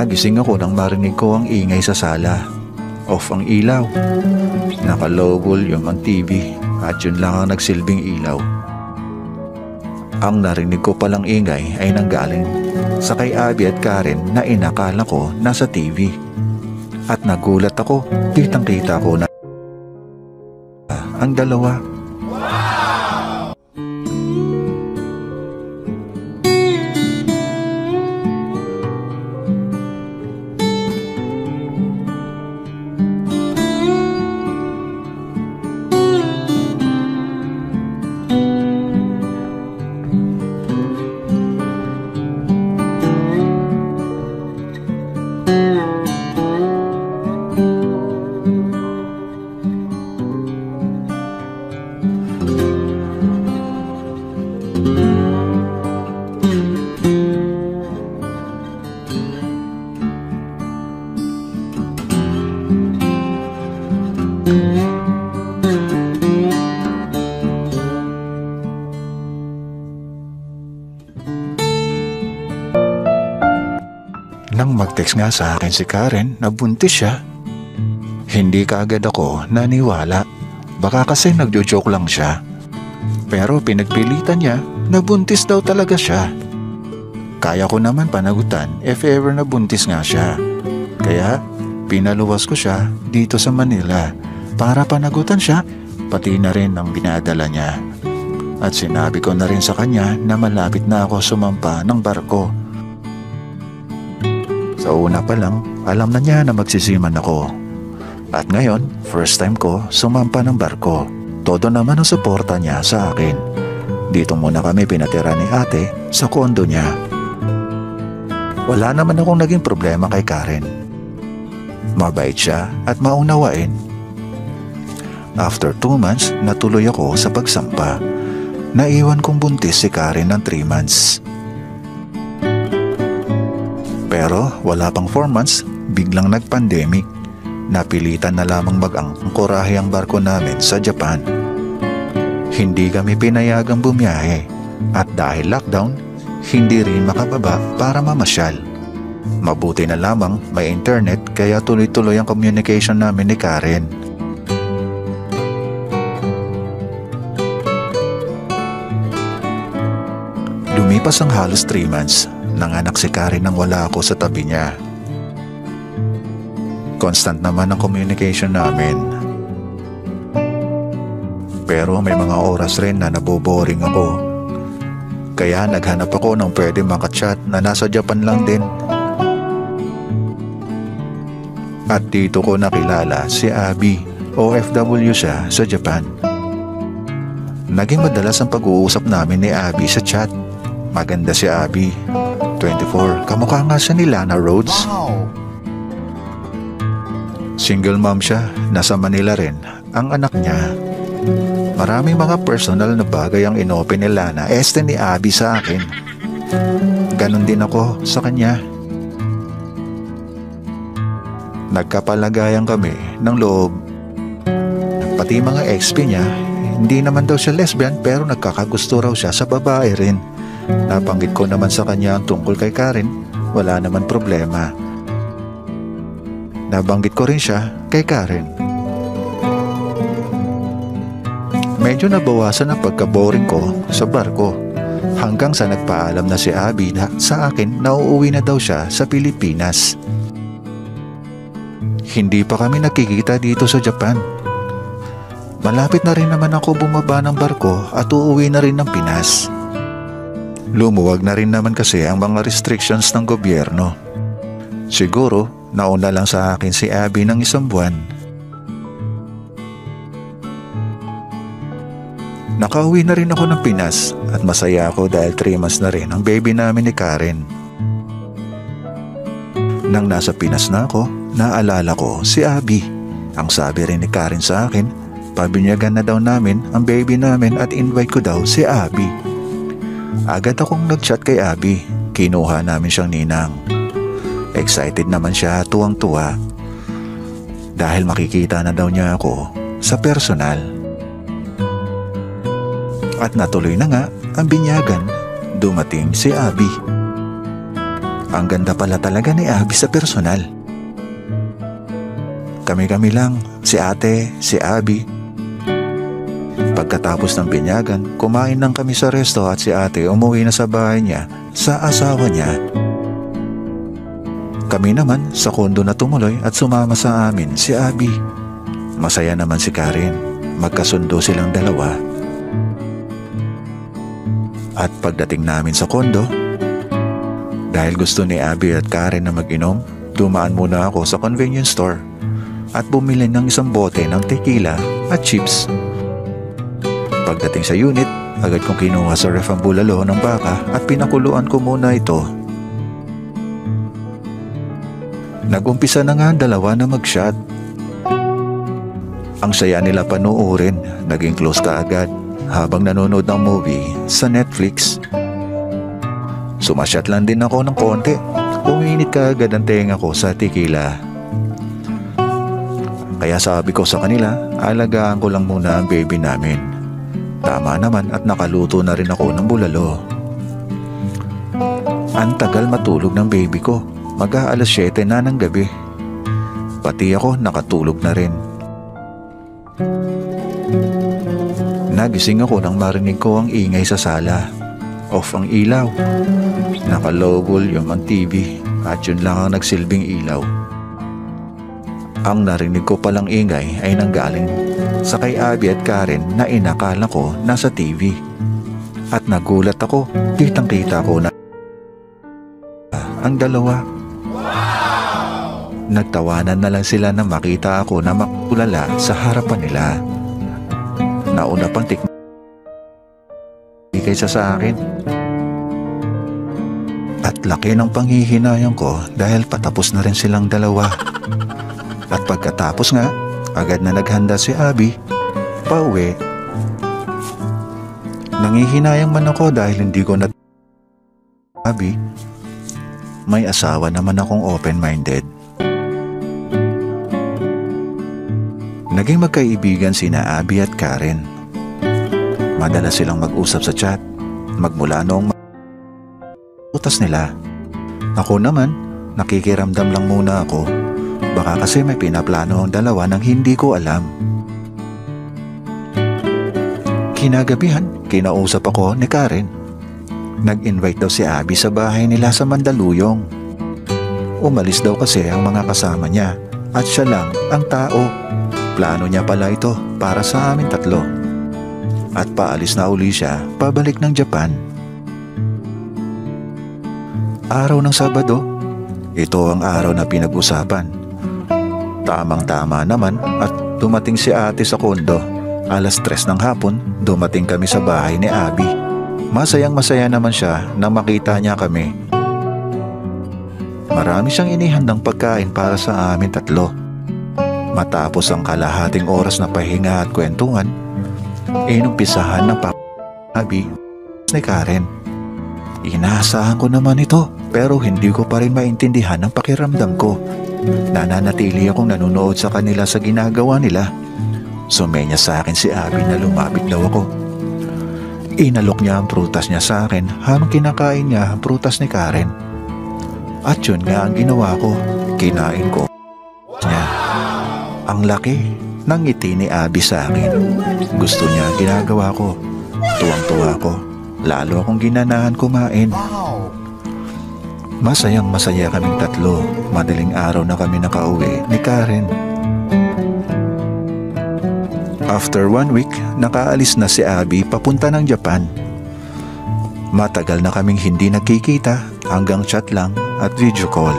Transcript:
Nagising ako nang marinig ko ang ingay sa sala. Off ang ilaw. Nakalobol yung ang TV at yun lang ang nagsilbing ilaw. Ang narinig ko palang ingay ay nanggaling sa kay Abby at Karen na inakala ko nasa TV. At nagulat ako, kitang-kita ko na ang dalawa. Nang mag-text nga sa akin si Karen na buntis siya, hindi kaagad ako naniwala. Baka kasi nagjo-joke lang siya. Pero pinagpilitan niya na buntis daw talaga siya. Kaya ko naman panagutan if ever na buntis nga siya. Kaya pinaluwas ko siya dito sa Manila para panagutan siya, pati na rin ang binadala niya. At sinabi ko na rin sa kanya na malapit na ako sumampa ng barko. Sa una pa lang, alam na niya na magsisiman ako. At ngayon, first time ko sumampa ng barko. Todo naman ang suporta niya sa akin. Dito muna kami pinatira ni ate sa kondo niya. Wala naman akong naging problema kay Karen. Mabait siya at maunawain. After 2 months, natuloy ako sa pagsampa. Naiwan kong buntis si Karen ng 3 months. Pero wala pang 4 months, biglang nag-pandemic. Napilitan na lamang mag-angkorahe ang barko namin sa Japan. Hindi kami pinayagang bumiyahe at dahil lockdown, hindi rin makababa para mamasyal. Mabuti na lamang may internet kaya tuloy-tuloy ang communication namin ni Karen. Lumipas ang halos 3 months. Nanganak si Karen nang wala ako sa tabi niya. Constant naman ang communication namin. Pero may mga oras rin na naboboring ako. Kaya naghanap ako ng pwede makachat na nasa Japan lang din. At dito ko nakilala si Abby. OFW siya sa Japan. Naging madalas ang pag-uusap namin ni Abby sa chat. Maganda si Abby. 24. Kamukha nga siya ni Lana Rhodes. Single mom siya. Nasa Manila rin ang anak niya. Maraming mga personal na bagay ang inopen ni Lana ni Abby sa akin. Ganon din ako sa kanya. Nagkapalagayan kami ng loob. Pati mga XP niya, hindi naman daw siya lesbian pero nagkakagusto raw siya sa babae rin. Nabanggit ko naman sa kanya ang tungkol kay Karen, wala naman problema. Nabanggit ko rin siya kay Karen. Medyo nabawasan ang pagka-boring ko sa barko hanggang sa nagpaalam na si Abby na sa akin na uuwi na daw siya sa Pilipinas. Hindi pa kami nakikita dito sa Japan. Malapit na rin naman ako bumaba ng barko at uuwi na rin ng Pinas. Lumuwag na rin naman kasi ang mga restrictions ng gobyerno. Siguro, nauna lang sa akin si Abby ng 1 buwan. Nakauwi na rin ako ng Pinas at masaya ako dahil 3 months na rin ang baby namin ni Karen. Nang nasa Pinas na ako, naalala ko si Abby. Ang sabi rin ni Karen sa akin, pabinyagan na daw namin ang baby namin at invite ko daw si Abby. Agad akong nag-chat kay Abby. Kinuha namin siyang ninang. Excited naman siya, tuwang-tuwa. Dahil makikita na daw niya ako sa personal. At natuloy na nga ang binyagan. Dumating si Abby. Ang ganda pala talaga ni Abby sa personal. Kami-kami lang, si ate, si Abby. Pagkatapos ng binyagan, kumain lang kami sa resto at si ate umuwi na sa bahay niya sa asawa niya. Kami naman sa kondo na tumuloy at sumama sa amin si Abby. Masaya naman si Karen, magkasundo silang dalawa. At pagdating namin sa kondo, dahil gusto ni Abby at Karen na mag-inom, dumaan muna ako sa convenience store at bumili ng isang bote ng tequila at chips. Pagdating sa unit, agad kong kinuha sa ref ang bulalo ng baka at pinakuluan ko muna ito. Nag-umpisa na nga ang dalawa na mag-shot. Ang saya nila panuorin, naging close ka agad habang nanonood ng movie sa Netflix. Sumasyat lang din ako ng konti, uminit ka agad ang tenga ko sa tequila. Kaya sabi ko sa kanila, alagaan ko lang muna ang baby namin. Tama naman at nakaluto na rin ako ng bulalo. Ang tagal matulog ng baby ko. Mag-aalas 7 na ng gabi. Pati ako nakatulog na rin. Nagising ako nang marinig ko ang ingay sa sala. Off ang ilaw. Naka-low volume ang TV at yun lang ang nagsilbing ilaw. Ang narinig ko palang ingay ay nanggaling sa kay Abby at Karen na inakala ko nasa TV. At nagulat ako, kitang-kita ko na ang dalawa. Nagtawanan na lang sila na makita ako na makulala sa harapan nila. Nauna pang kaysa sa akin. At laki ng panghihinayang ko dahil patapos na rin silang dalawa. At pagkatapos nga, agad na naghanda si Abby pauwi. Nanghihinayang man ako dahil hindi ko na Abby, may asawa naman akong open-minded. Naging magkaibigan sina Abby at Karen. Madalas silang mag-usap sa chat, magmula noong utas nila. Ako naman, nakikiramdam lang muna ako. Baka kasi may pinaplano ang dalawa nang hindi ko alam. Kinagabihan, kinausap ako ni Karen. Nag-invite daw si Abby sa bahay nila sa Mandaluyong. Umalis daw kasi ang mga kasama niya at siya lang ang tao. Plano niya pala ito para sa amin tatlo. At paalis na uli siya pabalik ng Japan. Araw ng Sabado, ito ang araw na pinag-usapan. Tamang-tama naman at dumating si ate sa kondo. Alas 3 ng hapon, dumating kami sa bahay ni Abby. Masayang-masaya naman siya na makita niya kami. Marami siyang inihandang pagkain para sa amin tatlo. Matapos ang kalahating oras na pahinga at kwentuhan, inumpisahan ng Abby ni Karen. Inaasahan ko naman ito pero hindi ko pa rin maintindihan ang pakiramdam ko. Nananatili akong nanonood sa kanila sa ginagawa nila. Sumenya sa akin si Abby na lumapit daw ako. Inalok niya ang prutas niya sa akin habang kinakain niya ang prutas ni Karen. At yun nga ang ginawa ko, kinain ko niya. Ang laki ng ngiti ni Abby sa akin. Gusto niya ang ginagawa ko. Tuwang-tuwa ko. Lalo akong ginanahan kumain. Masayang-masaya kaming tatlo. Madaling araw na kami nakauwi ni Karen. After 1 week, nakaalis na si Abby papunta ng Japan. Matagal na kaming hindi nagkikita hanggang chat lang at video call.